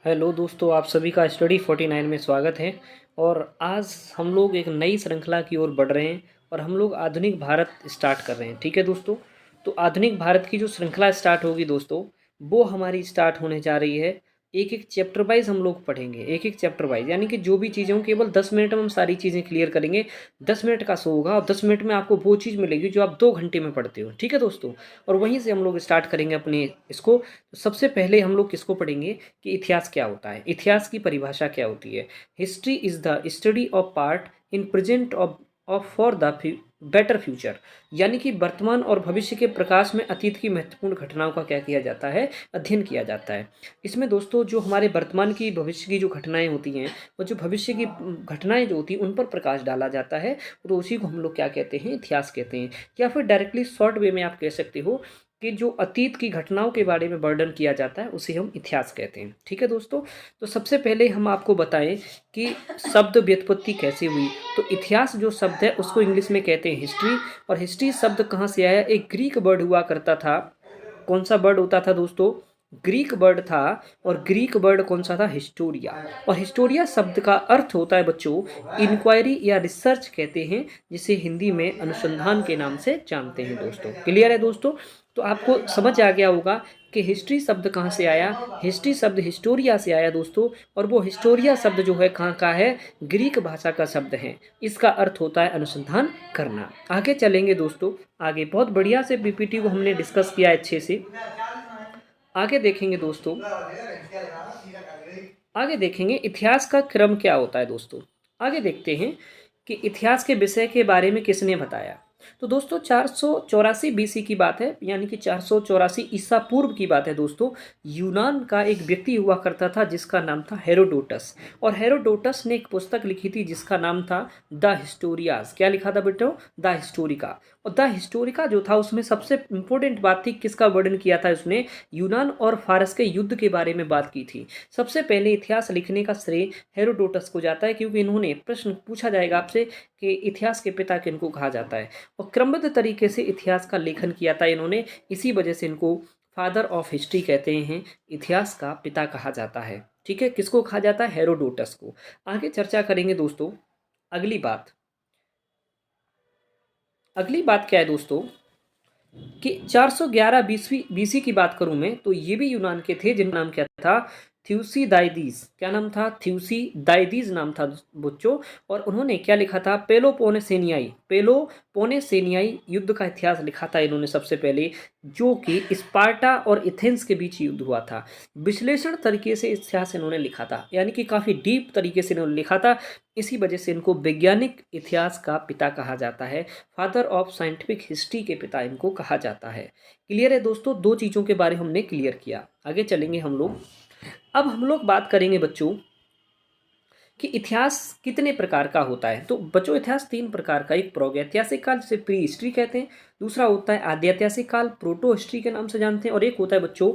Hello दोस्तों, आप सभी का स्टडी 49 में स्वागत है। और आज हम लोग एक नई श्रृंखला की ओर बढ़ रहे हैं और हम लोग आधुनिक भारत स्टार्ट कर रहे हैं। ठीक है दोस्तों, तो आधुनिक भारत की जो श्रृंखला स्टार्ट होगी दोस्तों, वो हमारी स्टार्ट होने जा रही है। एक एक चैप्टर वाइज हम लोग पढ़ेंगे, एक एक चैप्टर वाइज, यानी कि जो भी चीज़ें हों केवल 10 मिनट में हम सारी चीज़ें क्लियर करेंगे। 10 मिनट का शो होगा और 10 मिनट में आपको वो चीज़ मिलेगी जो आप 2 घंटे में पढ़ते हो। ठीक है दोस्तों, और वहीं से हम लोग स्टार्ट करेंगे अपने इसको। तो सबसे पहले हम लोग किसको पढ़ेंगे कि इतिहास क्या होता है, इतिहास की परिभाषा क्या होती है। History is the study of part in present of for the better future, यानी कि वर्तमान और भविष्य के प्रकाश में अतीत की महत्वपूर्ण घटनाओं का क्या किया जाता है, अध्ययन किया जाता है। इसमें दोस्तों जो हमारे वर्तमान की भविष्य की जो घटनाएं होती हैं और जो भविष्य की घटनाएं जो होती हैं उन पर प्रकाश डाला जाता है, तो उसी को हम लोग क्या कहते हैं, इतिहास कहते हैं। या फिर डायरेक्टली शॉर्ट वे में आप कह सकते हो कि जो अतीत की घटनाओं के बारे में वर्णन किया जाता है उसे हम इतिहास कहते हैं। ठीक है दोस्तों, तो सबसे पहले हम आपको बताएं कि शब्द व्युत्पत्ति कैसे हुई। तो इतिहास जो शब्द है उसको इंग्लिश में कहते हैं हिस्ट्री। और हिस्ट्री शब्द कहाँ से आया, एक ग्रीक वर्ड हुआ करता था। कौन सा वर्ड होता था दोस्तों, ग्रीक वर्ड था। और ग्रीक वर्ड कौन सा था, हिस्टोरिया। और हिस्टोरिया शब्द का अर्थ होता है बच्चों इंक्वायरी या रिसर्च कहते हैं, जिसे हिंदी में अनुसंधान के नाम से जानते हैं दोस्तों। क्लियर है दोस्तों, तो आपको समझ आ गया होगा कि हिस्ट्री शब्द कहाँ से आया। हिस्ट्री शब्द हिस्टोरिया से आया दोस्तों। और वो हिस्टोरिया शब्द जो है कहाँ का है, ग्रीक भाषा का शब्द है। इसका अर्थ होता है अनुसंधान करना। आगे चलेंगे दोस्तों, आगे बहुत बढ़िया से पीपीटी को हमने डिस्कस किया अच्छे से। आगे देखेंगे दोस्तों, आगे देखेंगे इतिहास का क्रम क्या होता है दोस्तों। आगे देखते हैं कि इतिहास के विषय के बारे में किसने बताया। तो दोस्तों 484 बीसी की बात है, यानी कि 484 ईसा पूर्व की बात है दोस्तों। यूनान का एक व्यक्ति हुआ करता था जिसका नाम था हेरोडोटस। और हेरोडोटस ने एक पुस्तक लिखी थी जिसका नाम था द हिस्टोरियाज। क्या लिखा था बेटो, द हिस्टोरिका। और द हिस्टोरिका जो था उसमें सबसे इंपॉर्टेंट बात थी, किसका वर्णन किया था उसने, यूनान और फारस के युद्ध के बारे में बात की थी। सबसे पहले इतिहास लिखने का श्रेय हेरोडोटस को जाता है, क्योंकि इन्होंने, प्रश्न पूछा जाएगा आपसे कि इतिहास के पिता किनको कहा जाता है, और क्रमबद्ध तरीके से इतिहास का लेखन किया था इन्होंने। इसी वजह से इनको फादर ऑफ हिस्ट्री कहते हैं, इतिहास का पिता कहा जाता है। ठीक है, किसको कहा जाता है, हेरोडोटस को। आगे चर्चा करेंगे दोस्तों। अगली बात, अगली बात क्या है दोस्तों कि 411 बीसी की बात करूं मैं, तो ये भी यूनान के थे जिनका नाम क्या था, थ्यूसीडाइडीज। क्या नाम था, थ्यूसीडाइडीज नाम था बच्चों। और उन्होंने क्या लिखा था, पेलोपोनेसियाई युद्ध का इतिहास लिखा था इन्होंने सबसे पहले, जो कि स्पार्टा और एथेंस के बीच युद्ध हुआ था। विश्लेषण तरीके से इतिहास इन्होंने लिखा था, यानी कि काफी डीप तरीके से इन्होंने लिखा था। इसी वजह से इनको वैज्ञानिक इतिहास का पिता कहा जाता है, फादर ऑफ साइंटिफिक हिस्ट्री के पिता इनको कहा जाता है। क्लियर है दोस्तों, दो चीज़ों के बारे में हमने क्लियर किया। आगे चलेंगे हम लोग। अब हम लोग बात करेंगे बच्चों कि इतिहास कितने प्रकार का होता है। तो बच्चों इतिहास 3 प्रकार का, एक प्रागैतिहासिक काल जिसे प्री हिस्ट्री कहते हैं, दूसरा होता है आद्यैतिहासिक काल, प्रोटो हिस्ट्री के नाम से जानते हैं, और एक होता है बच्चों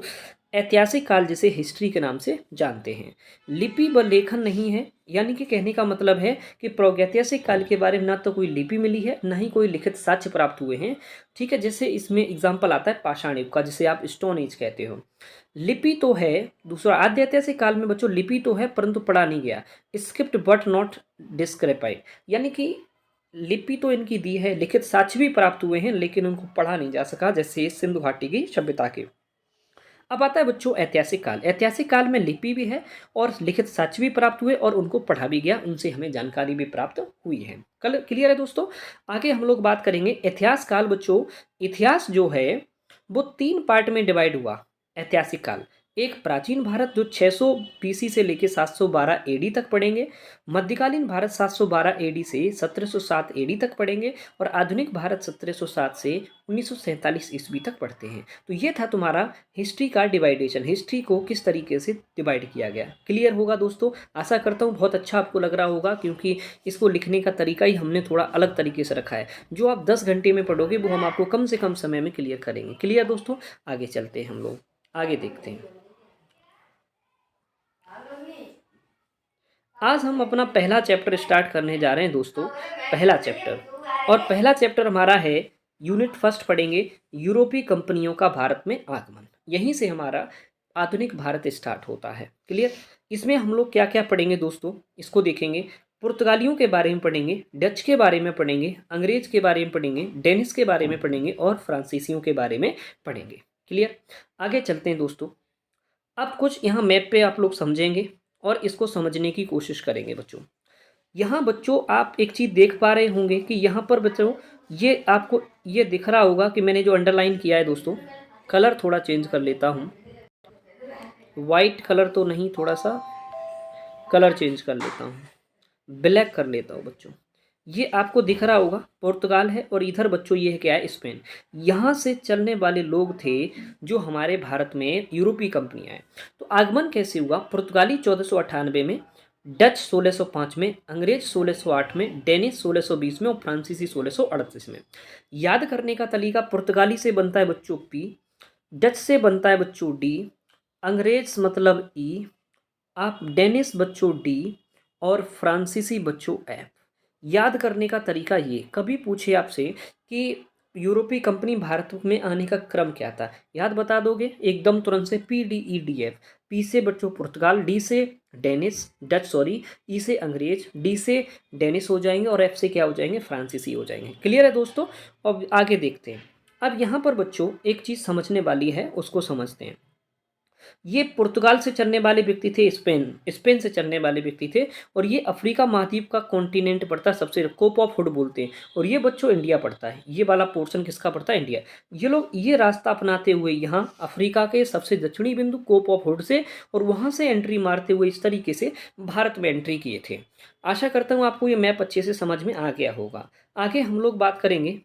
ऐतिहासिक काल जिसे हिस्ट्री के नाम से जानते हैं। लिपि व लेखन नहीं है, यानी कि कहने का मतलब है कि प्रागैतिहासिक काल के बारे में ना तो कोई लिपि मिली है, ना ही कोई लिखित साक्ष्य प्राप्त हुए हैं। ठीक है, जैसे इसमें एग्जाम्पल आता है पाषाण युग का, जिसे आप स्टोन एज कहते हो। लिपि तो है, दूसरा आद्य ऐतिहासिक काल में बच्चों लिपि तो है परंतु पढ़ा नहीं गया, स्क्रिप्ट बट नॉट डिस्क्रिपाइड, यानी कि लिपि तो इनकी दी है, लिखित साक्ष्य भी प्राप्त हुए हैं लेकिन उनको पढ़ा नहीं जा सका, जैसे सिंधु घाटी की सभ्यता के। अब आता है बच्चों ऐतिहासिक काल। ऐतिहासिक काल में लिपि भी है और लिखित साक्ष्य भी प्राप्त हुए और उनको पढ़ा भी गया, उनसे हमें जानकारी भी प्राप्त हुई है। कल क्लियर है दोस्तों। आगे हम लोग बात करेंगे इतिहास काल बच्चों। इतिहास जो है वो 3 पार्ट में डिवाइड हुआ। ऐतिहासिक काल, एक प्राचीन भारत जो 600 बीसी से लेकर 712 एडी तक पढ़ेंगे, मध्यकालीन भारत 712 एडी से 1707 एडी तक पढ़ेंगे, और आधुनिक भारत 1707 से 1947 ईस्वी तक पढ़ते हैं। तो ये था तुम्हारा हिस्ट्री का डिवाइडेशन, हिस्ट्री को किस तरीके से डिवाइड किया गया। क्लियर होगा दोस्तों, आशा करता हूँ बहुत अच्छा आपको लग रहा होगा, क्योंकि इसको लिखने का तरीका ही हमने थोड़ा अलग तरीके से रखा है। जो आप 10 घंटे में पढ़ोगे वो हम आपको कम से कम समय में क्लियर करेंगे। क्लियर दोस्तों, आगे चलते हैं हम लोग, आगे देखते हैं। आज हम अपना पहला चैप्टर स्टार्ट करने जा रहे हैं दोस्तों, पहला चैप्टर। और पहला चैप्टर हमारा है, यूनिट फर्स्ट पढ़ेंगे, यूरोपीय कंपनियों का भारत में आगमन। यहीं से हमारा आधुनिक भारत स्टार्ट होता है। क्लियर। इसमें हम लोग क्या क्या पढ़ेंगे दोस्तों, इसको देखेंगे। पुर्तगालियों के बारे में पढ़ेंगे, डच के बारे में पढ़ेंगे, अंग्रेज के बारे में पढ़ेंगे, डेनिस के बारे में पढ़ेंगे और फ्रांसीसियों के बारे में पढ़ेंगे। क्लियर। आगे चलते हैं दोस्तों। अब कुछ यहाँ मैप पे आप लोग समझेंगे और इसको समझने की कोशिश करेंगे बच्चों। यहाँ बच्चों आप एक चीज़ देख पा रहे होंगे कि यहाँ पर बच्चों ये आपको ये दिख रहा होगा कि मैंने जो अंडरलाइन किया है दोस्तों, कलर थोड़ा चेंज कर लेता हूँ। वाइट कलर तो नहीं, थोड़ा सा कलर चेंज कर लेता हूँ, ब्लैक कर लेता हूँ बच्चों। ये आपको दिख रहा होगा पुर्तगाल है और इधर बच्चों ये है क्या है, स्पेन। यहाँ से चलने वाले लोग थे जो हमारे भारत में यूरोपीय कंपनियाँ हैं। तो आगमन कैसे हुआ, पुर्तगाली 1498 में, डच 1605 में, अंग्रेज 1608 में, डेनिस 1620 में और फ्रांसीसी 1638 में। याद करने का तरीका, पुर्तगाली से बनता है बच्चों पी, डच से बनता है बच्चों डी, अंग्रेज मतलब ई, आप डेनिस बच्चों डी और फ्रांसीसी बच्चों एफ। याद करने का तरीका ये, कभी पूछे आपसे कि यूरोपीय कंपनी भारत में आने का क्रम क्या था, याद बता दोगे एकदम तुरंत से, P D E D F. P से बच्चों पुर्तगाल, डी से डेनिस डच सॉरी, ई से अंग्रेज, डी से डेनिस हो जाएंगे और एफ से क्या हो जाएंगे, फ्रांसीसी हो जाएंगे। क्लियर है दोस्तों। अब आगे देखते हैं। अब यहाँ पर बच्चों एक चीज़ समझने वाली है, उसको समझते हैं। ये पुर्तगाल से चलने वाले व्यक्ति थे, स्पेन स्पेन से चलने वाले व्यक्ति थे और ये अफ्रीका महाद्वीप का कॉन्टिनेंट पड़ता है, सबसे कोप ऑफ हुड बोलते हैं। और ये बच्चों इंडिया पड़ता है, ये वाला पोर्शन किसका पड़ता है, इंडिया। ये लोग ये रास्ता अपनाते हुए यहाँ अफ्रीका के सबसे दक्षिणी बिंदु कोप ऑफ हुड से और वहाँ से एंट्री मारते हुए इस तरीके से भारत में एंट्री किए थे। आशा करता हूँ आपको ये मैप अच्छे से समझ में आ गया होगा। आगे हम लोग बात करेंगे।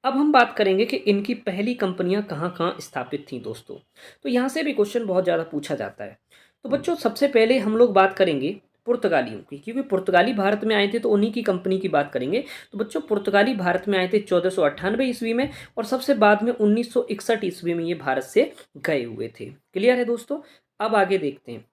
अब हम बात करेंगे कि इनकी पहली कंपनियां कहाँ कहाँ स्थापित थीं दोस्तों। तो यहाँ से भी क्वेश्चन बहुत ज़्यादा पूछा जाता है। तो बच्चों सबसे पहले हम लोग बात करेंगे पुर्तगालियों की, क्योंकि पुर्तगाली भारत में आए थे तो उन्हीं की कंपनी की बात करेंगे। तो बच्चों पुर्तगाली भारत में आए थे 1498 ईस्वी में और सबसे बाद में 1961 ईस्वी में ये भारत से गए हुए थे। क्लियर है दोस्तों। अब आगे देखते हैं।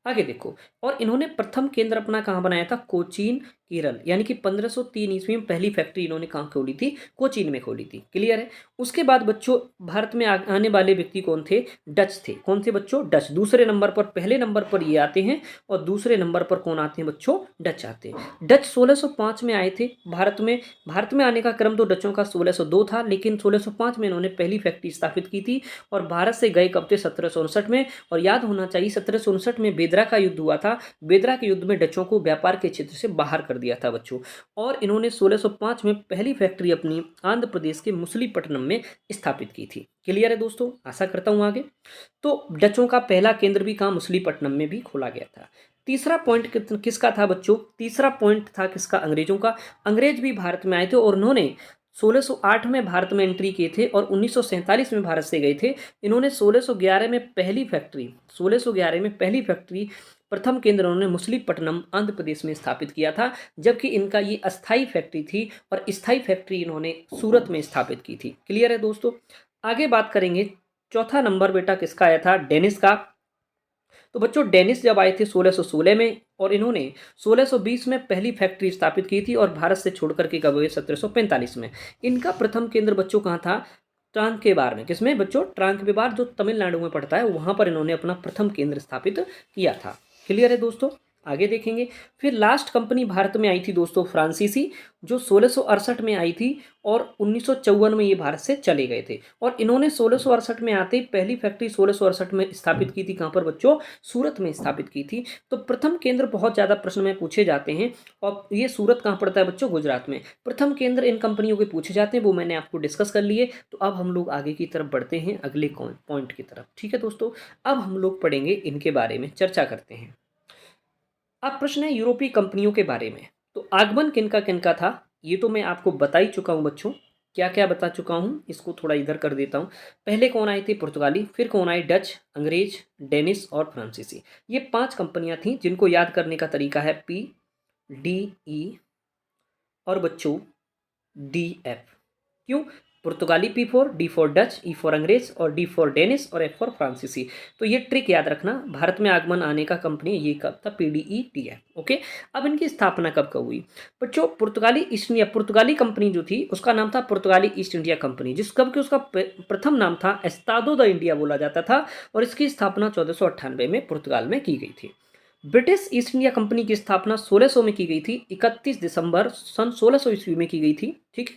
आगे देखो, और इन्होंने प्रथम केंद्र अपना कहाँ बनाया था, कोचीन केरल, यानी कि 1503 ईस्वी में पहली फैक्ट्री इन्होंने कहाँ खोली थी, कोचीन में खोली थी। क्लियर है। उसके बाद बच्चों भारत में आने वाले व्यक्ति कौन थे, डच थे। कौन थे बच्चों, डच। दूसरे नंबर पर, पहले नंबर पर ये आते हैं और दूसरे नंबर पर कौन आते हैं बच्चों, डच आते हैं। डच 1605 में आए थे भारत में। भारत में आने का क्रम तो डचों का 1602 था, लेकिन 1605 में इन्होंने पहली फैक्ट्री स्थापित की थी और भारत से गए कब थे, 1759 में। और याद होना चाहिए 1759 में बेदरा का युद्ध हुआ था। बेदरा के युद्ध में डचों को व्यापार के क्षेत्र से बाहर कर दिया था बच्चों। और इन्होंने 1605 में पहली फैक्ट्री अपनी आंध्र प्रदेश के मुसलीपट्टनम में स्थापित की थी। क्लियर है दोस्तों। आशा करता हूं आगे। तो डचों का पहला केंद्र भी कहाँ, मुसलीपट्टनम में भी खोला गया था। तीसरा पॉइंट किसका था बच्चों, तीसरा पॉइंट था किसका, अंग्रेजों का। अंग्रेज भी भारत में आए थे और उन्होंने 1608 में भारत में एंट्री किए थे और 1947 में भारत से गए थे। इन्होंने 1611 में पहली फैक्ट्री, 1611 में पहली फैक्ट्री, प्रथम केंद्र उन्होंने मुसलीपट्टनम आंध्र प्रदेश में स्थापित किया था, जबकि इनका ये अस्थाई फैक्ट्री थी और स्थायी फैक्ट्री इन्होंने सूरत में स्थापित की थी। क्लियर है दोस्तों। आगे बात करेंगे। चौथा नंबर बेटा किसका आया था, डेनिस का। तो बच्चों डेनिस जब आए थे 1616 में और इन्होंने 1620 में पहली फैक्ट्री स्थापित की थी और भारत से छोड़ करके कब हुए, 1745 में। इनका प्रथम केंद्र बच्चों कहाँ था, ट्रांकेबार में। किसमें बच्चों, ट्रांकेबार जो तमिलनाडु में पड़ता है, वहां पर इन्होंने अपना प्रथम केंद्र स्थापित किया था। क्लियर है दोस्तों। आगे देखेंगे। फिर लास्ट कंपनी भारत में आई थी दोस्तों, फ्रांसीसी, जो 1668 में आई थी और 1954 में ये भारत से चले गए थे। और इन्होंने 1668 में आते ही पहली फैक्ट्री 1668 में स्थापित की थी, कहाँ पर बच्चों, सूरत में स्थापित की थी। तो प्रथम केंद्र बहुत ज़्यादा प्रश्न में पूछे जाते हैं और ये सूरत कहाँ पड़ता है बच्चों, गुजरात में। प्रथम केंद्र इन कंपनियों के पूछे जाते हैं, वो मैंने आपको डिस्कस कर लिए। तो अब हम लोग आगे की तरफ बढ़ते हैं, अगले पॉइंट की तरफ। ठीक है दोस्तों। अब हम लोग पढ़ेंगे इनके बारे में, चर्चा करते हैं। अब प्रश्न है यूरोपीय कंपनियों के बारे में। तो आगमन किनका किनका था, ये तो मैं आपको बता ही चुका हूँ बच्चों। क्या क्या बता चुका हूँ, इसको थोड़ा इधर कर देता हूँ। पहले कौन आए थे, पुर्तगाली, फिर कौन आए, डच, अंग्रेज, डेनिस और फ्रांसीसी। ये 5 कंपनियां थीं जिनको याद करने का तरीका है पी डी ई और बच्चों डी एफ। क्यों, पुर्तगाली P for, D for Dutch, E for अंग्रेज और डी फॉर डेनिश और एफ फॉर फ्रांसीसी। तो ये ट्रिक याद रखना, भारत में आगमन आने का कंपनी ये कब था, PDETF। ओके, अब इनकी स्थापना कब कब हुई बच्चों? पुर्तगाली ईस्ट इंडिया, पुर्तगाली कंपनी जो थी उसका नाम था पुर्तगाली ईस्ट इंडिया कंपनी, जिस कब के उसका प्रथम नाम था एस्तादो द इंडिया बोला जाता था, और इसकी स्थापना 1498 में पुर्तगाल में की गई थी। ब्रिटिश ईस्ट इंडिया कंपनी की स्थापना 1600 में की गई थी, 31 दिसंबर सन 1600 ईस्वी में की गई थी। ठीक है,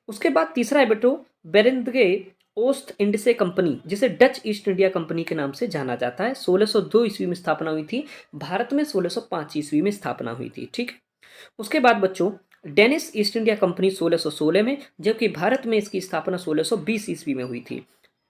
उसके बाद तीसरा है बेटो बेरेंद्रे ओस्ट इंडिसे कंपनी, जिसे डच ईस्ट इंडिया कंपनी के नाम से जाना जाता है। 1602 ईस्वी में स्थापना हुई थी, भारत में 1605 ईस्वी में स्थापना हुई थी। ठीक है, उसके बाद बच्चों डेनिश ईस्ट इंडिया कंपनी 1616 में, जबकि भारत में इसकी स्थापना 1620 ईस्वी में हुई थी।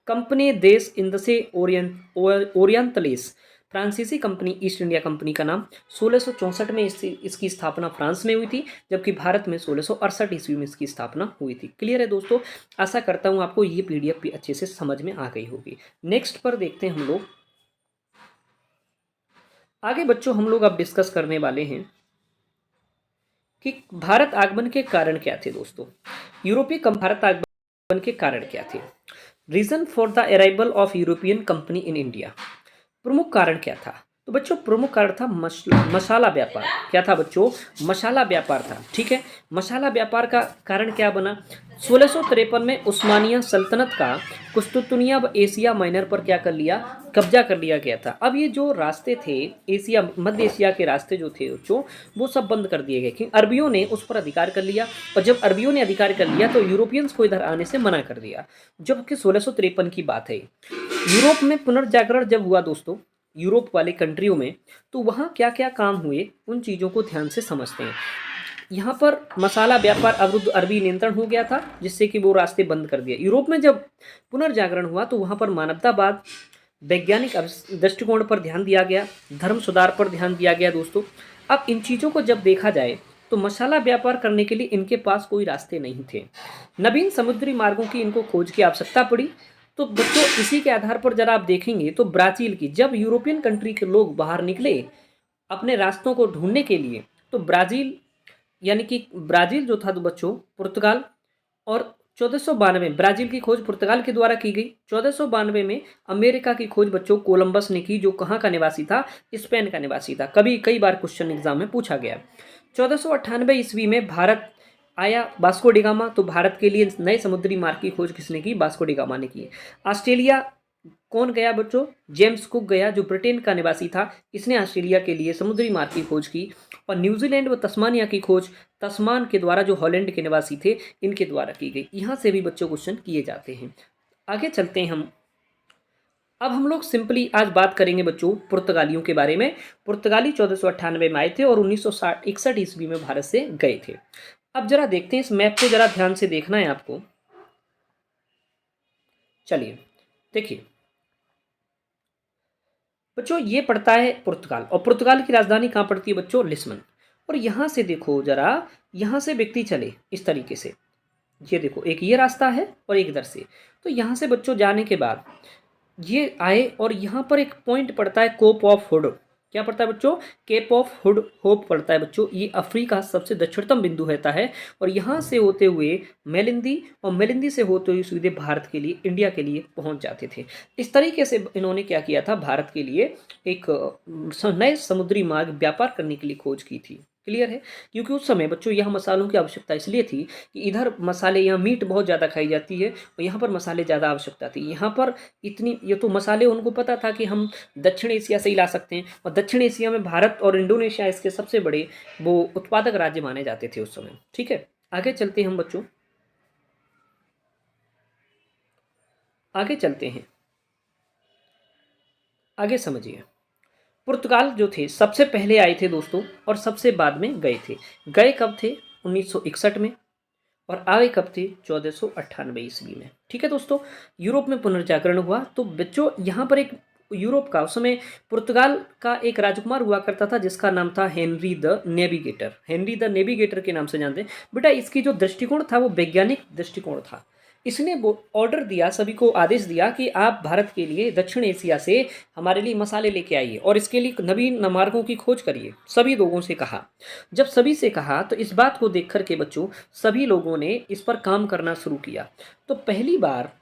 कंपनी देश इंदसे ओरियंतलेस, फ्रांसीसी कंपनी ईस्ट इंडिया कंपनी का नाम 1664 में इसकी स्थापना फ्रांस में हुई थी, जबकि भारत में 1668 ईस्वी में इसकी स्थापना हुई थी। क्लियर है दोस्तों? आशा करता हूं आपको ये PDF भी अच्छे से समझ में आ गई होगी। नेक्स्ट पर देखते हैं हम लोग आगे बच्चों, हम लोग अब डिस्कस करने वाले हैं कि भारत आगमन के कारण क्या थे दोस्तों। भारत आगमन के कारण क्या थे? Reason for the arrival of European company in India. प्रमुख कारण क्या था? तो बच्चों प्रमुख कारण था मसाला व्यापार। क्या था बच्चों? मसाला व्यापार था। ठीक है, मसाला व्यापार का कारण क्या बना? 1653 में उस्मानिया सल्तनत का कुस्तुतुनिया व एशिया माइनर पर क्या कर लिया? कब्जा कर लिया गया था। अब ये जो रास्ते थे एशिया, मध्य एशिया के रास्ते जो थे बच्चों, वो सब बंद कर दिए गए कि अरबियों ने उस पर अधिकार कर लिया, और जब अरबियों ने अधिकार कर लिया तो यूरोपियंस को इधर आने से मना कर दिया। जबकि 1653 की बात है। यूरोप में पुनर्जागरण जब हुआ दोस्तों, यूरोप वाले कंट्रियों में, तो वहाँ क्या क्या काम हुए उन चीज़ों को ध्यान से समझते हैं। यहाँ पर मसाला व्यापार अवरुद्ध, अरबी नियंत्रण हो गया था, जिससे कि वो रास्ते बंद कर दिए। यूरोप में जब पुनर्जागरण हुआ तो वहाँ पर मानवतावाद, वैज्ञानिक दृष्टिकोण पर ध्यान दिया गया, धर्म सुधार पर ध्यान दिया गया दोस्तों। अब इन चीज़ों को जब देखा जाए तो मसाला व्यापार करने के लिए इनके पास कोई रास्ते नहीं थे। नवीन समुद्री मार्गों की इनको खोज की आवश्यकता पड़ी। तो बच्चों इसी के आधार पर जरा आप देखेंगे तो ब्राज़ील की, जब यूरोपियन कंट्री के लोग बाहर निकले अपने रास्तों को ढूंढने के लिए, तो ब्राज़ील यानी कि ब्राज़ील जो था तो बच्चों पुर्तगाल, और 1492 ब्राज़ील की खोज पुर्तगाल के द्वारा की गई। 1492 में अमेरिका की खोज बच्चों कोलंबस ने की, जो कहाँ का निवासी था? स्पेन का निवासी था। कई बार क्वेश्चन एग्जाम में पूछा गया। 1498 ईस्वी में भारत आया वास्को डी गामा, तो भारत के लिए नए समुद्री मार्ग की खोज किसने की? वास्को डी गामा ने की। ऑस्ट्रेलिया कौन गया बच्चों? जेम्स कुक गया, जो ब्रिटेन का निवासी था। इसने ऑस्ट्रेलिया के लिए समुद्री मार्ग की खोज की। और न्यूजीलैंड व तस्मानिया की खोज तस्मान के द्वारा, जो हॉलैंड के निवासी थे, इनके द्वारा की गई। यहाँ से भी बच्चों क्वेश्चन किए जाते हैं। आगे चलते हैं हम। अब हम लोग सिंपली आज बात करेंगे बच्चों पुर्तगालियों के बारे में। पुर्तगाली 1498 में आए थे और 1961 ईस्वी में भारत से गए थे। अब जरा देखते हैं, इस मैप को जरा ध्यान से देखना है आपको। चलिए देखिए बच्चों, ये पड़ता है पुर्तगाल, और पुर्तगाल की राजधानी कहाँ पड़ती है बच्चों? लिस्बन। और यहाँ से देखो जरा, यहाँ से व्यक्ति चले इस तरीके से, ये देखो एक ये रास्ता है और एक इधर से। तो यहाँ से बच्चों जाने के बाद ये आए, और यहाँ पर एक पॉइंट पड़ता है कोप ऑफ हुड। क्या पड़ता है बच्चों? केप ऑफ हुड होप पड़ता है बच्चों। ये अफ्रीका का सबसे दक्षिणतम बिंदु रहता है, और यहाँ से होते हुए मेलिंदी, और मेलिंदी से होते हुए सीधे भारत के लिए, इंडिया के लिए पहुँच जाते थे। इस तरीके से इन्होंने क्या किया था? भारत के लिए एक नए समुद्री मार्ग व्यापार करने के लिए खोज की थी। क्लियर है? क्योंकि उस समय बच्चों यहाँ मसालों की आवश्यकता इसलिए थी कि इधर मसाले, यहाँ मीट बहुत ज़्यादा खाई जाती है, और यहाँ पर मसाले ज़्यादा आवश्यकता थी। यहाँ पर इतनी, ये तो मसाले उनको पता था कि हम दक्षिण एशिया से ही ला सकते हैं, और दक्षिण एशिया में भारत और इंडोनेशिया इसके सबसे बड़े वो उत्पादक राज्य माने जाते थे उस समय। ठीक है, आगे चलते हैं हम बच्चों, आगे चलते हैं, आगे समझिए। पुर्तगाल जो थे सबसे पहले आए थे दोस्तों, और सबसे बाद में गए थे। गए कब थे? 1961 में, और आए कब थे? 1498 ईस्वी में। ठीक है दोस्तों, यूरोप में पुनर्जागरण हुआ। तो बच्चों यहाँ पर एक यूरोप का, उस समय पुर्तगाल का एक राजकुमार हुआ करता था जिसका नाम था Henry the navigator. Henry the navigator के नाम से जानते हैं बेटा। इसकी जो दृष्टिकोण था वो वैज्ञानिक दृष्टिकोण था। इसने वो ऑर्डर दिया, सभी को आदेश दिया कि आप भारत के लिए दक्षिण एशिया से हमारे लिए मसाले लेके आइए और इसके लिए नवीन मार्गों की खोज करिए। सभी लोगों से कहा। जब सभी से कहा तो इस बात को देख कर के बच्चों सभी लोगों ने इस पर काम करना शुरू किया। तो पहली बार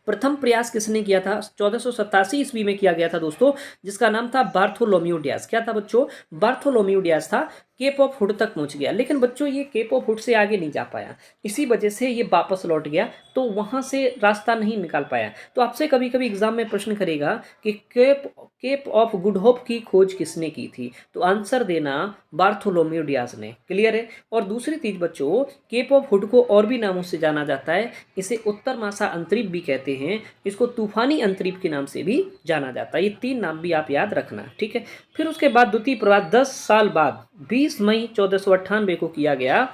प्रथम प्रयास किसने किया था? 1487 ईस्वी में किया गया था दोस्तों, जिसका नाम था बार्थोलोम्यू डियाज। क्या था बच्चों? बार्थोलोम्यू डियाज था। केप ऑफ हुड तक पहुंच गया, लेकिन बच्चों ये केप ऑफ हुड से आगे नहीं जा पाया, इसी वजह से ये वापस लौट गया, तो वहां से रास्ता नहीं निकाल पाया। तो आपसे कभी कभी एग्जाम में प्रश्न करेगा कि Cape Cape of Good Hope की खोज किसने की थी? तो आंसर देना बार्थोलोम्यू डियाज ने। क्लियर है? और दूसरी चीज बच्चों, केप ऑफ हुड को और भी नामों से जाना जाता है। इसे उत्तर मासा अंतरीप भी कहते हैं, इसको तूफानी अंतरीप के नाम से भी जाना जाता है। ये 3 नाम भी आप याद रखना, ठीक है। फिर उसके बाद द्वितीय प्रवास 10 साल बाद 20 मई 1498 को किया गया।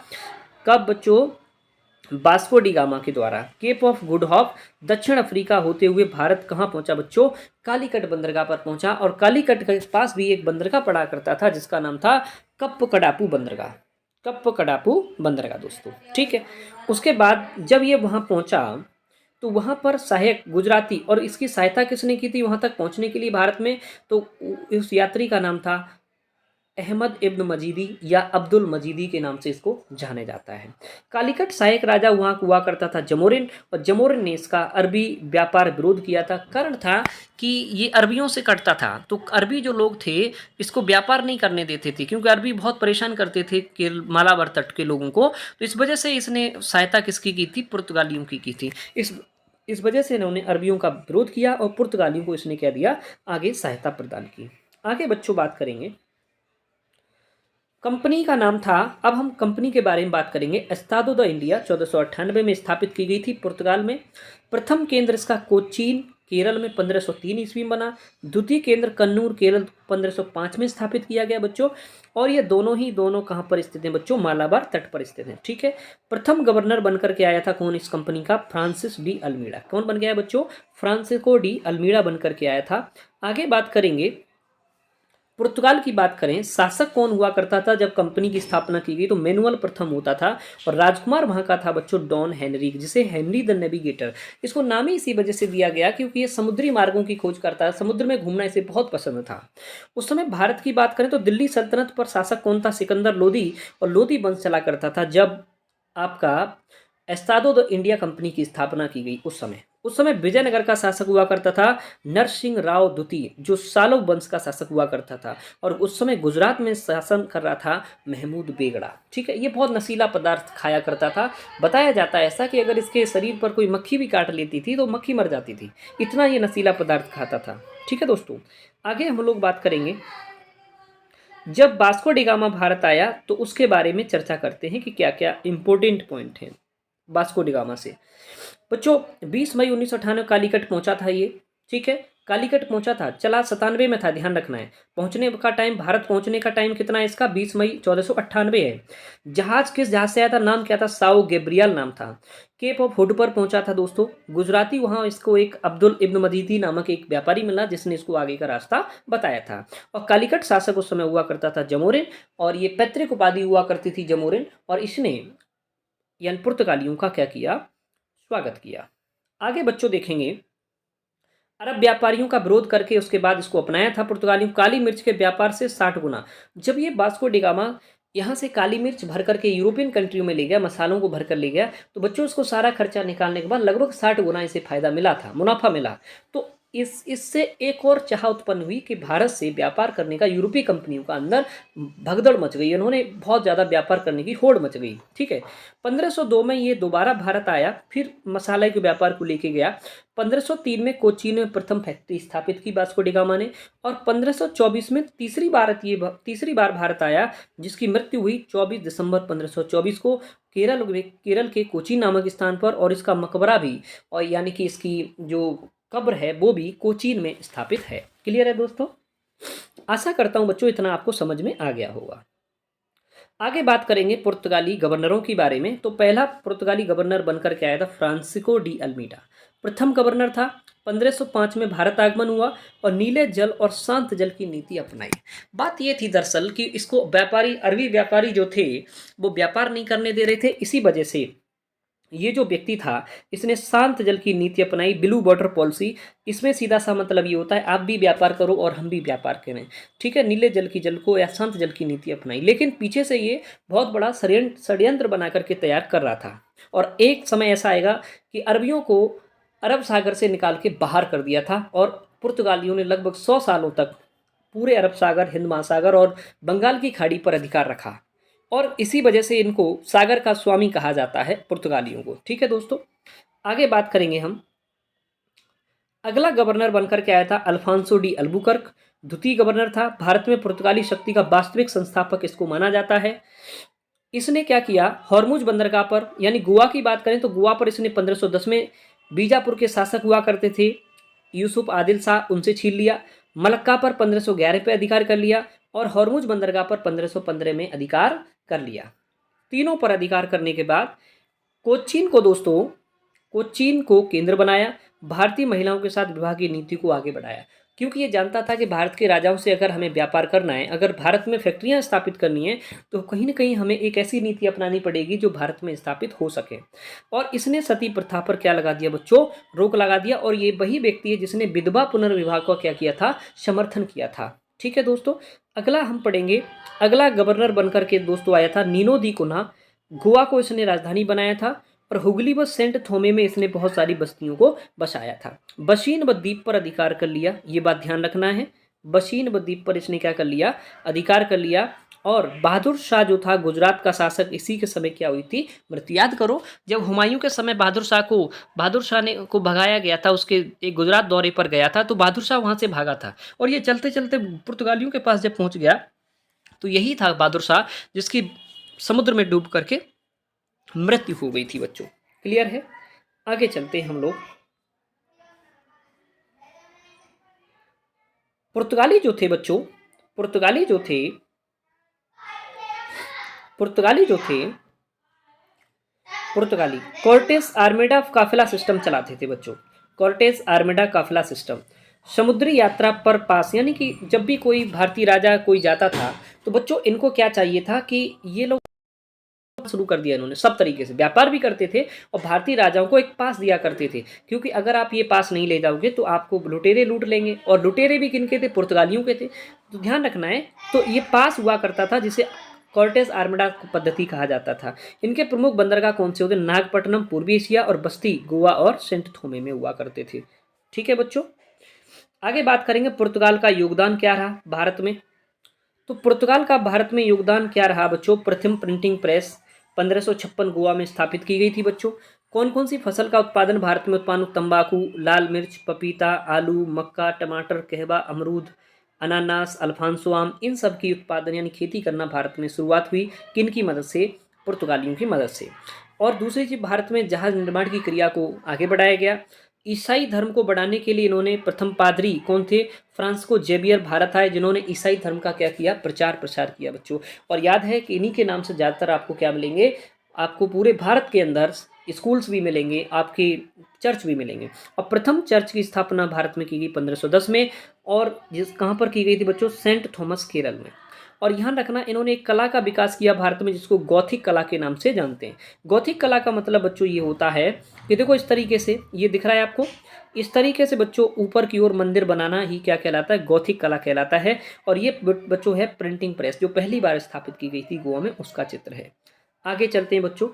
कब बच्चों? वास्को डी गामा के द्वारा। केप ऑफ गुड होप दक्षिण अफ्रीका होते हुए भारत कहाँ पहुंचा बच्चों? कालीकट बंदरगाह पर पहुंचा, और कालीकट के पास भी एक बंदरगाह पड़ा करता था जिसका नाम था कप्प कडापू बंदरगाह। कप्प कडापू बंदरगाह दोस्तों, ठीक है। उसके बाद जब ये वहां पहुंचा तो वहां पर सहायक गुजराती, और इसकी सहायता किसने की थी वहां तक पहुंचने के लिए भारत में? तो उस यात्री का नाम था अहमद इब्न मजीदी या अब्दुल मजीदी के नाम से इसको जाने जाता है। कालीकट सहायक राजा वहाँ हुआ करता था जमोरिन, और जमोरिन ने इसका अरबी व्यापार विरोध किया था। कारण था कि ये अरबियों से कटता था, तो अरबी जो लोग थे इसको व्यापार नहीं करने देते थे, क्योंकि अरबी बहुत परेशान करते थे के मालाबार तट के लोगों को। तो इस वजह से इसने सहायता किसकी की थी? पुर्तगालियों की थी। इस वजह से इन्होंने अरबियों का विरोध किया और पुर्तगालियों को इसने क्या दिया? आगे सहायता प्रदान की। आगे बच्चों बात करेंगे, कंपनी का नाम था। अब हम कंपनी के बारे में बात करेंगे। एस्तादो द इंडिया 1498 में स्थापित की गई थी पुर्तगाल में। प्रथम केंद्र इसका कोचीन केरल में 1503 ईस्वी में बना। द्वितीय केंद्र कन्नूर केरल 1505 में स्थापित किया गया बच्चों। और ये दोनों कहाँ पर स्थित हैं बच्चों? मालाबार तट पर स्थित हैं, ठीक है। प्रथम गवर्नर बनकर के आया था कौन इस कंपनी का? Francis de Almeida. कौन बन गया बच्चों? फ्रांसिस्को डी अल्मीड़ा बनकर के आया था। आगे बात करेंगे, पुर्तगाल की बात करें, शासक कौन हुआ करता था जब कंपनी की स्थापना की गई? तो मैनुअल प्रथम होता था, और राजकुमार वहां का था बच्चों डॉन हेनरी, जिसे हेनरी द नेविगेटर। इसको नाम ही इसी वजह से दिया गया क्योंकि ये समुद्री मार्गों की खोज करता है, समुद्र में घूमना इसे बहुत पसंद था। उस समय भारत की बात करें तो दिल्ली सल्तनत पर शासक कौन था? सिकंदर लोदी, और लोदी वंश चला करता था जब आपका एस्तादो द इंडिया कंपनी की स्थापना की गई। उस समय विजयनगर का शासक हुआ करता था नरसिंह राव द्वितीय, जो सालों वंश का शासक हुआ करता था। और उस समय गुजरात में शासन कर रहा था महमूद बेगड़ा, ठीक है। ये बहुत नशीला पदार्थ खाया करता था। बताया जाता है ऐसा कि अगर इसके शरीर पर कोई मक्खी भी काट लेती थी तो मक्खी मर जाती थी, इतना ये नशीला पदार्थ खाता था, ठीक है दोस्तों। आगे हम लोग बात करेंगे, जब वास्को डी गामा भारत आया तो उसके बारे में चर्चा करते हैं कि क्या क्या इंपॉर्टेंट पॉइंट हैं वास्को डी गामा से। बच्चों 20 मई 1998 कालीकट पहुंचा था ये, ठीक है। कालीकट पहुंचा था, चला 97 में था, ध्यान रखना है। पहुंचने का टाइम, भारत पहुंचने का टाइम कितना है इसका? 20 मई 1498 है। जहाज किस जहाज से आया था? नाम क्या था? साओ गैब्रियल नाम था। केप ऑफ हुड पर पहुंचा था दोस्तों। गुजराती वहां इसको एक अब्दुल इब्न मजीदी नामक एक व्यापारी मिला जिसने इसको आगे का रास्ता बताया था। और कालीकट शासक उस समय हुआ करता था जमोरिन, और ये पैतृक उपाधि हुआ करती थी जमोरिन, और इसने यानी पुर्तगालियों का क्या किया? स्वागत किया। आगे बच्चों देखेंगे, अरब व्यापारियों का विरोध करके उसके बाद इसको अपनाया था पुर्तगालियों। काली मिर्च के व्यापार से 60 गुना। जब ये वास्को डी गामा यहाँ से काली मिर्च भर करके यूरोपियन कंट्रियों में ले गया, मसालों को भर कर ले गया, तो बच्चों उसको सारा खर्चा निकालने के बाद लगभग 60 गुना इसे फायदा मिला था, मुनाफा मिला। तो इससे एक और चाह उत्पन्न हुई कि भारत से व्यापार करने का यूरोपीय कंपनियों का अंदर भगदड़ मच गई, उन्होंने बहुत ज़्यादा व्यापार करने की होड़ मच गई, ठीक है। 1502 में ये दोबारा भारत आया, फिर मसाले के व्यापार को लेके गया। 1503 में कोचीन में प्रथम फैक्ट्री स्थापित की वास्को डी गामा ने, और 1524 में तीसरी बार भारत आया, जिसकी मृत्यु हुई 24 दिसंबर 1524 को केरल के कोचीन नामक स्थान पर। और इसका मकबरा भी, और यानी कि इसकी जो कब्र है वो भी कोचीन में स्थापित है। क्लियर है दोस्तों? आशा करता हूं बच्चों इतना आपको समझ में आ गया होगा। आगे बात करेंगे पुर्तगाली गवर्नरों के बारे में। तो पहला पुर्तगाली गवर्नर बनकर के आया था फ्रांसिस्को डी अल्मीडा, प्रथम गवर्नर था। 1505 में भारत आगमन हुआ और नीले जल और शांत जल की नीति अपनाई। बात ये थी दरअसल कि इसको अरबी व्यापारी जो थे वो व्यापार नहीं करने दे रहे थे, इसी वजह से ये जो व्यक्ति था इसने शांत जल की नीति अपनाई, ब्लू वाटर पॉलिसी। इसमें सीधा सा मतलब ये होता है आप भी व्यापार करो और हम भी व्यापार करें, ठीक है। नीले जल की जल को या शांत जल की नीति अपनाई, लेकिन पीछे से ये बहुत बड़ा षड्यंत्र बना करके तैयार कर रहा था। और एक समय ऐसा आएगा कि अरबियों को अरब सागर से निकाल के बाहर कर दिया था और पुर्तगालियों ने लगभग 100 सालों तक पूरे अरब सागर, हिंद महासागर और बंगाल की खाड़ी पर अधिकार रखा। और इसी वजह से इनको सागर का स्वामी कहा जाता है पुर्तगालियों को, ठीक है दोस्तों। आगे बात करेंगे हम। अगला गवर्नर बनकर के आया था अल्फांसो डी अल्बुकर्क। द्वितीय गवर्नर था। भारत में पुर्तगाली शक्ति का वास्तविक संस्थापक इसको माना जाता है। इसने क्या किया, हॉर्मुज बंदरगाह पर, यानी गोवा की बात करें तो गोवा पर इसने 1510 में बीजापुर के शासक हुआ करते थे यूसुफ आदिल शाह, उनसे छीन लिया। मलक्का पर 1511 पे अधिकार कर लिया और हॉर्मुज बंदरगाह पर 1515 में अधिकार कर लिया। तीनों पर अधिकार करने के बाद कोचीन को दोस्तों, कोचीन को केंद्र बनाया। भारतीय महिलाओं के साथ विवाह की नीति को आगे बढ़ाया, क्योंकि ये जानता था कि भारत के राजाओं से अगर हमें व्यापार करना है, अगर भारत में फैक्ट्रियां स्थापित करनी है, तो कहीं ना कहीं हमें एक ऐसी नीति अपनानी पड़ेगी जो भारत में स्थापित हो सके। और इसने सती प्रथा पर क्या लगा दिया बच्चों, रोक लगा दिया। और ये वही व्यक्ति है जिसने विधवा पुनर्विवाह का क्या किया था, समर्थन किया था, ठीक है दोस्तों। अगला हम पढ़ेंगे, अगला गवर्नर बनकर के दोस्तों आया था नीनो दी कुन्हा। गोवा को इसने राजधानी बनाया था और हुगली व सेंट थोमे में इसने बहुत सारी बस्तियों को बसाया था। बशीन व द्वीप पर अधिकार कर लिया, ये बात ध्यान रखना है। बशीन व द्वीप पर इसने क्या कर लिया, अधिकार कर लिया। और बहादुर शाह जो था गुजरात का शासक, इसी के समय क्या हुई थी मृत्यु। याद करो जब हुमायूं के समय बहादुर शाह ने को भगाया गया था, उसके एक गुजरात दौरे पर गया था, तो बहादुर शाह वहां से भागा था और ये चलते चलते पुर्तगालियों के पास जब पहुंच गया तो यही था बहादुर शाह जिसकी समुद्र में डूब करके मृत्यु हो गई थी बच्चों। क्लियर है। आगे चलते हैं हम लोग। पुर्तगाली जो थे बच्चों, पुर्तगाली जो थे पुर्तगाली जो थे पुर्तगाली कॉर्टेस आर्मेडा काफिला सिस्टम चलाते थे बच्चों। कॉर्टेस आर्मेडा काफिला सिस्टम समुद्री यात्रा पर पास, यानी कि जब भी कोई भारतीय राजा कोई जाता था तो बच्चों इनको क्या चाहिए था कि ये लोग शुरू कर दिया इन्होंने, सब तरीके से व्यापार भी करते थे और भारतीय राजाओं को एक पास दिया करते थे, क्योंकि अगर आप ये पास नहीं ले जाओगे तो आपको लुटेरे लूट लेंगे। और लुटेरे भी किनके थे, पुर्तगालियों के थे, तो ध्यान रखना है। तो ये पास हुआ करता था जिसे कॉर्टेस आर्मडा पद्धति कहा जाता था। इनके प्रमुख बंदरगाह कौन से होते, नागपट्टनम पूर्वी एशिया और बस्ती गोवा और सेंट थोमे में हुआ करते थे, ठीक है बच्चों। आगे बात करेंगे पुर्तगाल का योगदान क्या रहा भारत में। तो पुर्तगाल का भारत में योगदान क्या रहा बच्चों, प्रथम प्रिंटिंग प्रेस 1556 गोवा में स्थापित की गई थी बच्चों। कौन कौन सी फसल का उत्पादन भारत में उत्पन्न, तंबाकू, लाल मिर्च, पपीता, आलू, मक्का, टमाटर, कहवा, अमरूद, अनानास, अल्फांसो आम, इन सब की उत्पादन यानी खेती करना भारत में शुरुआत हुई किन की मदद से, पुर्तगालियों की मदद से। और दूसरी चीज, भारत में जहाज निर्माण की क्रिया को आगे बढ़ाया गया। ईसाई धर्म को बढ़ाने के लिए इन्होंने प्रथम पादरी कौन थे, फ्रांसिस्को जेवियर भारत आए, जिन्होंने ईसाई धर्म का क्या किया, प्रचार प्रसार किया बच्चों। और याद है कि इन्हीं के नाम से ज़्यादातर आपको क्या मिलेंगे, आपको पूरे भारत के अंदर स्कूल्स भी मिलेंगे, आपके चर्च भी मिलेंगे। और प्रथम चर्च की स्थापना भारत में की गई 1510 में, और जिस कहाँ पर की गई थी बच्चों, सेंट थॉमस केरल में। और ध्यान रखना इन्होंने एक कला का विकास किया भारत में जिसको गौथिक कला के नाम से जानते हैं। गौथिक कला का मतलब बच्चों ये होता है कि देखो इस तरीके से ये दिख रहा है आपको, इस तरीके से बच्चों ऊपर की ओर मंदिर बनाना ही क्या कहलाता है, गौथिक कला कहलाता है। और ये बच्चों है प्रिंटिंग प्रेस जो पहली बार स्थापित की गई थी गोवा में, उसका चित्र है। आगे चलते हैं बच्चों।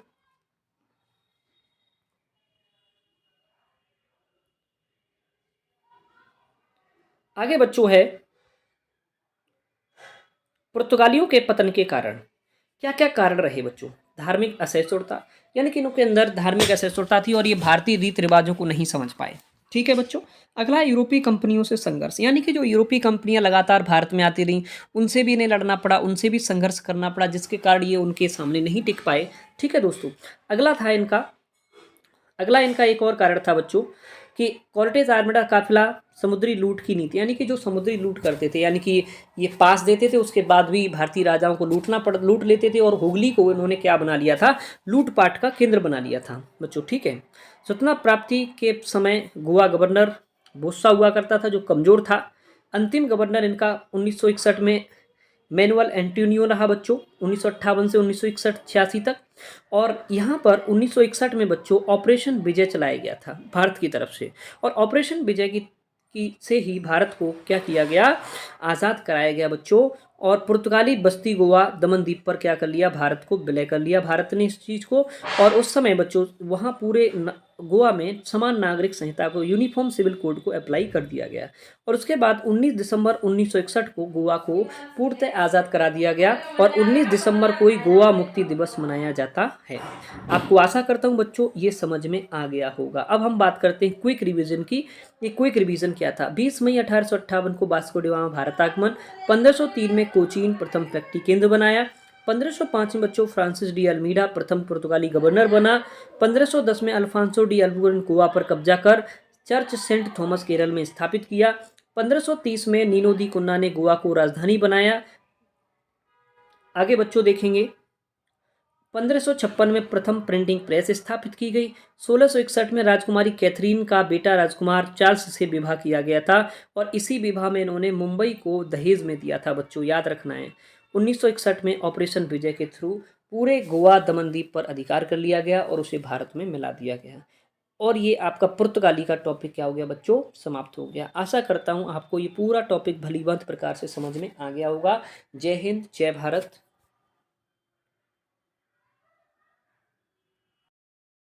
आगे बच्चों है पुर्तगालियों के पतन के कारण क्या क्या कारण रहे बच्चों। धार्मिक असहिष्णुता, यानी कि इनके अंदर धार्मिक असहिष्णुता थी और ये भारतीय रीति रिवाजों को नहीं समझ पाए, ठीक है बच्चों। अगला यूरोपीय कंपनियों से संघर्ष, यानी कि जो यूरोपीय कंपनियां लगातार भारत में आती रहीं, उनसे भी इन्हें लड़ना पड़ा, उनसे भी संघर्ष करना पड़ा, जिसके कारण ये उनके सामने नहीं टिक पाए, ठीक है दोस्तों। अगला इनका एक और कारण था बच्चों कि कॉर्टेज आर्मडा काफिला समुद्री लूट की नीति, यानी कि जो समुद्री लूट करते थे, यानी कि ये पास देते थे उसके बाद भी भारतीय राजाओं को लूट लेते थे। और हुगली को इन्होंने क्या बना लिया था, लूटपाट का केंद्र बना लिया था बच्चों, ठीक है। स्वतंत्रता प्राप्ति के समय गोवा गवर्नर बोस्सा हुआ करता था जो कमजोर था। अंतिम गवर्नर इनका 1961 में मैनुअल एंटोनियो रहा बच्चों 1958 से 1961-86 तक। और यहाँ पर 1961 में बच्चों ऑपरेशन विजय चलाया गया था भारत की तरफ से। और ऑपरेशन विजय की से ही भारत को क्या किया गया, आज़ाद कराया गया बच्चों। और पुर्तगाली बस्ती गोवा दमन द्वीप पर क्या कर लिया, भारत को विलय कर लिया भारत ने इस चीज़ को। और उस समय बच्चों वहाँ पूरे गोवा में समान नागरिक संहिता को, यूनिफॉर्म सिविल कोड को अप्लाई कर दिया गया। और उसके बाद 19 दिसंबर 1961 को गोवा को पूर्णतः आज़ाद करा दिया गया। और 19 दिसंबर को ही गोवा मुक्ति दिवस मनाया जाता है। आपको आशा करता हूँ बच्चों ये समझ में आ गया होगा। अब हम बात करते हैं क्विक रिवीजन की। ये क्विक रिवीजन क्या था। 20 मई 1858 को वास्को डी गामा भारत आगमन। 1503 में कोचीन प्रथम फैक्ट्री केंद्र बनाया। 1505 में बच्चों फ्रांसिस डी अल्मीडा प्रथम पुर्तगाली गवर्नर बना। 1510 में अल्फांसो डी अल्बुकर्क गोवा पर कब्जा कर चर्च सेंट थॉमस केरल में स्थापित किया। 1530 में नीनो दी कुन्ना ने गोवा को राजधानी बनाया। आगे बच्चों देखेंगे 1556 में प्रथम प्रिंटिंग प्रेस स्थापित की गई। 1661 में राजकुमारी कैथरीन का बेटा राजकुमार चार्ल्स से विवाह किया गया था। और इसी विवाह में इन्होंने मुंबई को दहेज में दिया था बच्चों, याद रखना है। 1961 में ऑपरेशन विजय के थ्रू पूरे गोवा दमन द्वीप पर अधिकार कर लिया गया और उसे भारत में मिला दिया गया। और ये आपका पुर्तगाली का टॉपिक क्या हो गया बच्चों, समाप्त हो गया। आशा करता हूँ आपको ये पूरा टॉपिक भलीभांति प्रकार से समझ में आ गया होगा। जय हिंद, जय भारत।